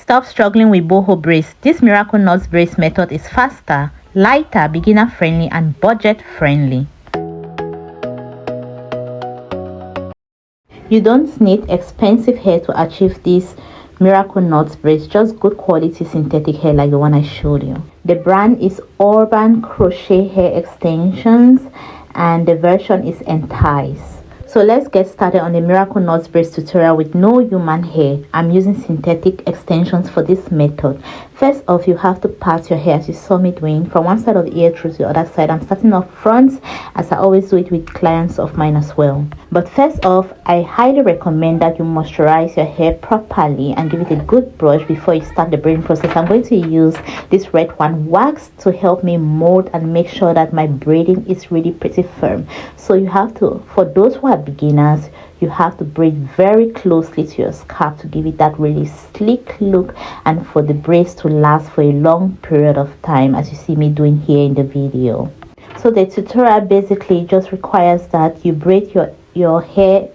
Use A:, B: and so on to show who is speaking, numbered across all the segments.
A: Stop struggling with boho braids. This miracle knots braids method is faster, lighter, beginner friendly and budget friendly. You don't need expensive hair to achieve this miracle knots braids, just good quality synthetic hair like the one I showed you. The brand is Urban Crochet Hair Extensions and the version is Entice. So let's get started on the miracle knots braids tutorial with no human hair. I'm using synthetic extensions for this method. First off, you have to part your hair as you saw me doing from one side of the ear through to the other side. I'm starting off front as I always do it with clients of mine as well. But first off, I highly recommend that you moisturize your hair properly and give it a good brush before you start the braiding process. I'm going to use this red one wax to help me mold and make sure that my braiding is really pretty firm. So you have to, for those who are beginners, you have to braid very closely to your scalp to give it that really sleek look and for the braids to last for a long period of time, as you see me doing here in the video. So the tutorial basically just requires that you braid your hair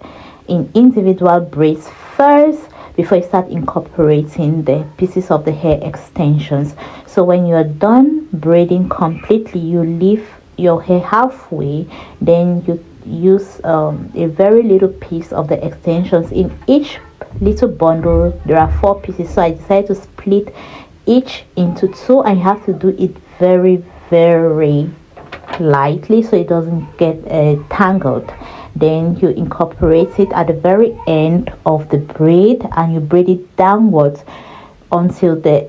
A: in individual braids first before you start incorporating the pieces of the hair extensions. So when you're done braiding completely, you leave your hair halfway, then you use a very little piece of the extensions. In each little bundle there are 4 pieces, so I decided to split each into 2 and you have to do it very lightly so it doesn't get tangled. Then you incorporate it at the very end of the braid and you braid it downwards until the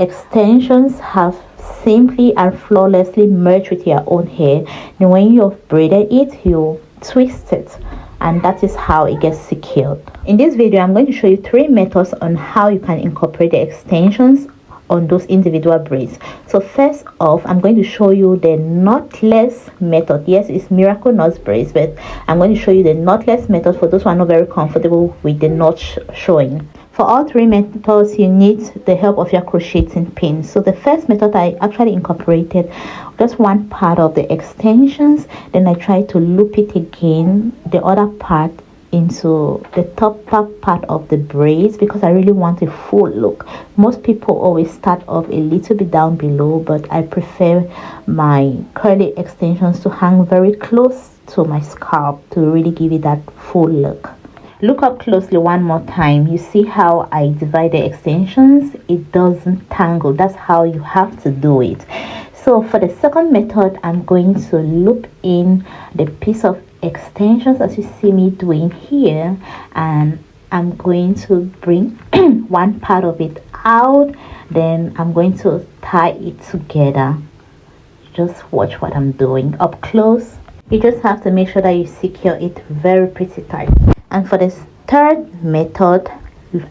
A: extensions have simply and flawlessly merged with your own hair. Then when you've braided it, you twist it and that is how it gets secured. In this video, I'm going to show you 3 methods on how you can incorporate the extensions on those individual braids. So first off, I'm going to show you the knotless method. Yes, it's miracle knots braids, but I'm going to show you the knotless method for those who are not very comfortable with the knots showing. For all 3 methods, you need the help of your crocheting pin. So the first method, I actually incorporated just one part of the extensions, then I tried to loop it again, the other part into the top part of the braids because I really want a full look. Most people always start off a little bit down below, but I prefer my curly extensions to hang very close to my scalp to really give it that full look. Look up closely one more time. You see how I divide the extensions? It doesn't tangle. That's how you have to do it. So for the second method, I'm going to loop in the piece of extensions as you see me doing here, and I'm going to bring one part of it out, then I'm going to tie it together. Just watch what I'm doing up close. You just have to make sure that you secure it very pretty tight. And for this third method,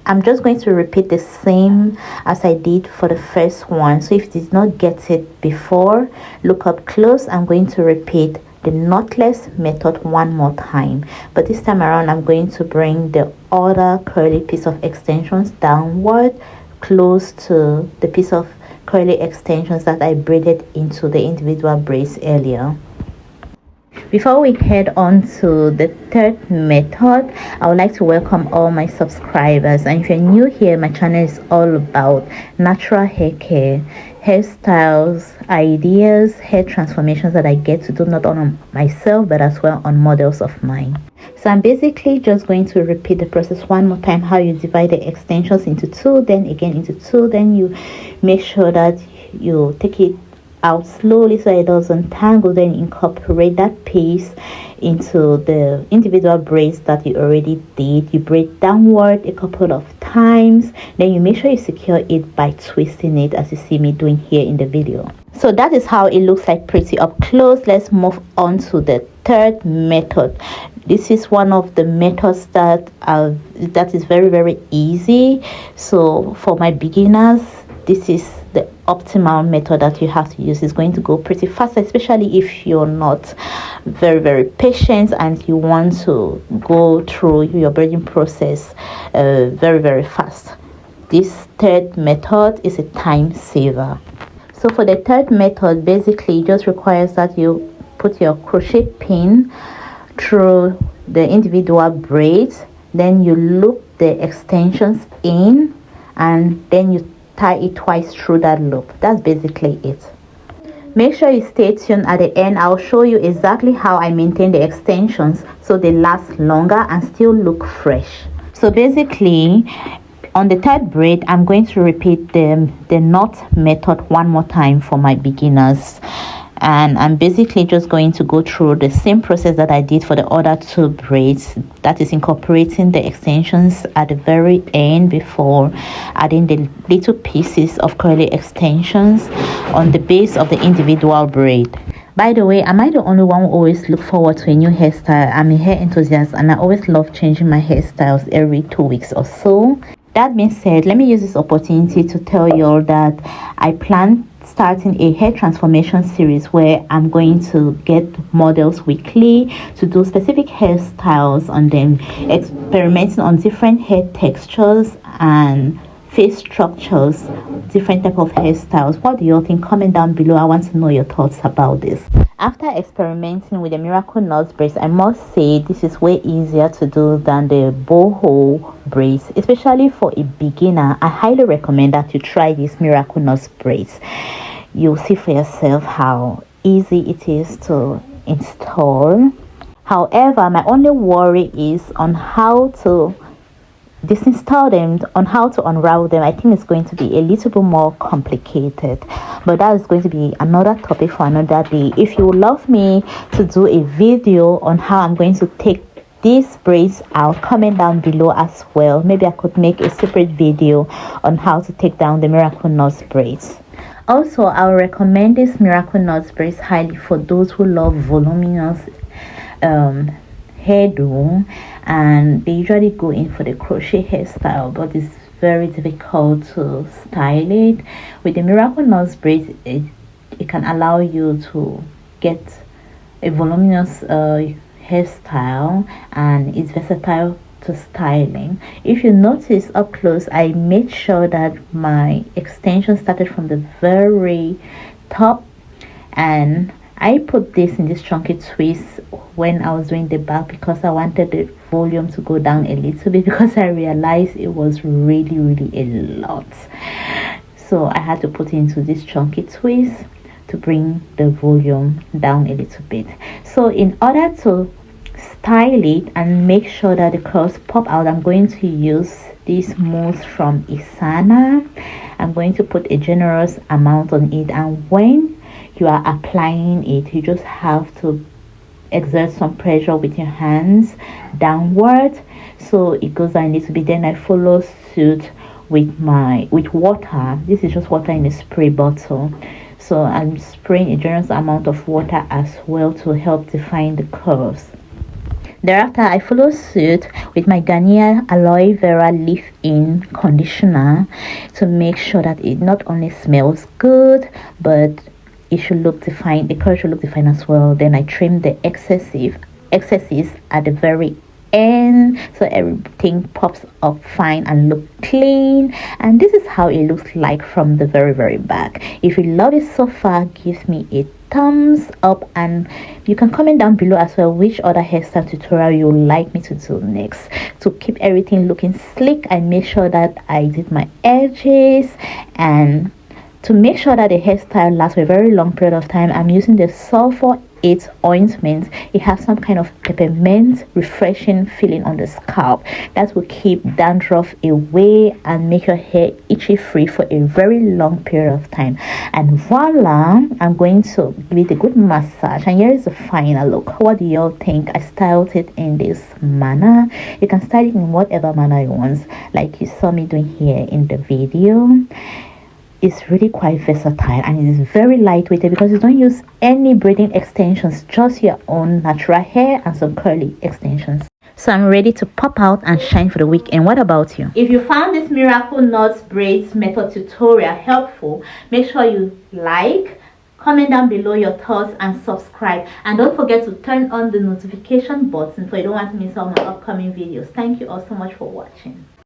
A: I'm just going to repeat the same as I did for the first one. So if you did not get it before, look up close. I'm going to repeat the knotless method one more time, but this time around I'm going to bring the other curly piece of extensions downward close to the piece of curly extensions that I braided into the individual braids earlier. Before we head on to the third method, I would like to welcome all my subscribers. And if you're new here, my channel is all about natural hair care, hairstyles, ideas, hair transformations that I get to do not only on myself but as well on models of mine. So I'm basically just going to repeat the process one more time, how you divide the extensions into 2, then again into 2, then you make sure that you take it out slowly so it doesn't tangle, then incorporate that piece into the individual braids that you already did. You braid downward a couple of times, then you make sure you secure it by twisting it as you see me doing here in the video. So that is how it looks like pretty up close. Let's move on to the third method. This is one of the methods that is very easy. So for my beginners, this is the optimal method that you have to use. Is going to go pretty fast, especially if you're not very patient and you want to go through your braiding process very fast. This third method is a time saver. So for the third method, basically it just requires that you put your crochet pin through the individual braids, then you loop the extensions in and then you tie it twice through that loop. That's basically it. Make sure you stay tuned. At the end, I'll show you exactly how I maintain the extensions so they last longer and still look fresh. So basically, on the third braid, I'm going to repeat the knot method one more time for my beginners, and I'm basically just going to go through the same process that I did for the other two braids, that is incorporating the extensions at the very end before adding the little pieces of curly extensions on the base of the individual braid. By the way, am I the only one who always look forward to a new hairstyle? I'm a hair enthusiast and I always love changing my hairstyles every 2 weeks or so. That being said, let me use this opportunity to tell you all that I plan starting a hair transformation series where I'm going to get models weekly to do specific hairstyles on them, experimenting on different hair textures and face structures, different type of hairstyles. What do you all think? Comment down below. I want to know your thoughts about this. After experimenting with the miracle knots braids, I must say this is way easier to do than the boho braids, especially for a beginner. I highly recommend that you try these miracle knots braids. You'll see for yourself how easy it is to install. However, my only worry is on how to disinstall them, on how to unravel them. I think it's going to be a little bit more complicated, but that is going to be another topic for another day. If you would love me to do a video on how I'm going to take these braids out, comment down below as well. Maybe I could make a separate video on how to take down the miracle knots braids. Also, I'll recommend this miracle knots braids highly for those who love voluminous hairdo, and they usually go in for the crochet hairstyle, but it's very difficult to style it. With the miracle knots braids, it can allow you to get a voluminous hairstyle, and it's versatile to styling. If you notice up close, I made sure that my extension started from the very top, and I put this in this chunky twist when I was doing the back because I wanted the volume to go down a little bit, because I realized it was really a lot. So I had to put it into this chunky twist to bring the volume down a little bit. So in order to style it and make sure that the curls pop out, I'm going to use this mousse from Isana. I'm going to put a generous amount on it, and when you are applying it, you just have to exert some pressure with your hands downward so it goes down a little bit. Then I follow suit with water. This is just water in a spray bottle, so I'm spraying a generous amount of water as well to help define the curves. Thereafter, I follow suit with my Garnier Aloe Vera Leave-In Conditioner to make sure that it not only smells good, but it should look defined. The curl should look defined as well. Then I trim the excesses at the very end so everything pops up fine and look clean. And this is how it looks like from the very back. If you love it so far, give me a thumbs up, and you can comment down below as well which other hairstyle tutorial you would like me to do next. To keep everything looking slick, I made sure that I did my edges, and to make sure that the hairstyle lasts for a very long period of time, I'm using the Sulfur 8 ointment. It has some kind of peppermint refreshing feeling on the scalp that will keep dandruff away and make your hair itchy free for a very long period of time. And voila, I'm going to give it a good massage, and here is the final look. What do you all think? I styled it in this manner. You can style it in whatever manner you want, like you saw me doing here in the video. It's really quite versatile, and it is very lightweight because you don't use any braiding extensions, just your own natural hair and some curly extensions. So I'm ready to pop out and shine for the weekend. What about you? If you found this miracle knots braids method tutorial helpful, make sure you like, comment down below your thoughts, and subscribe. And don't forget to turn on the notification button so you don't want to miss all my upcoming videos. Thank you all so much for watching.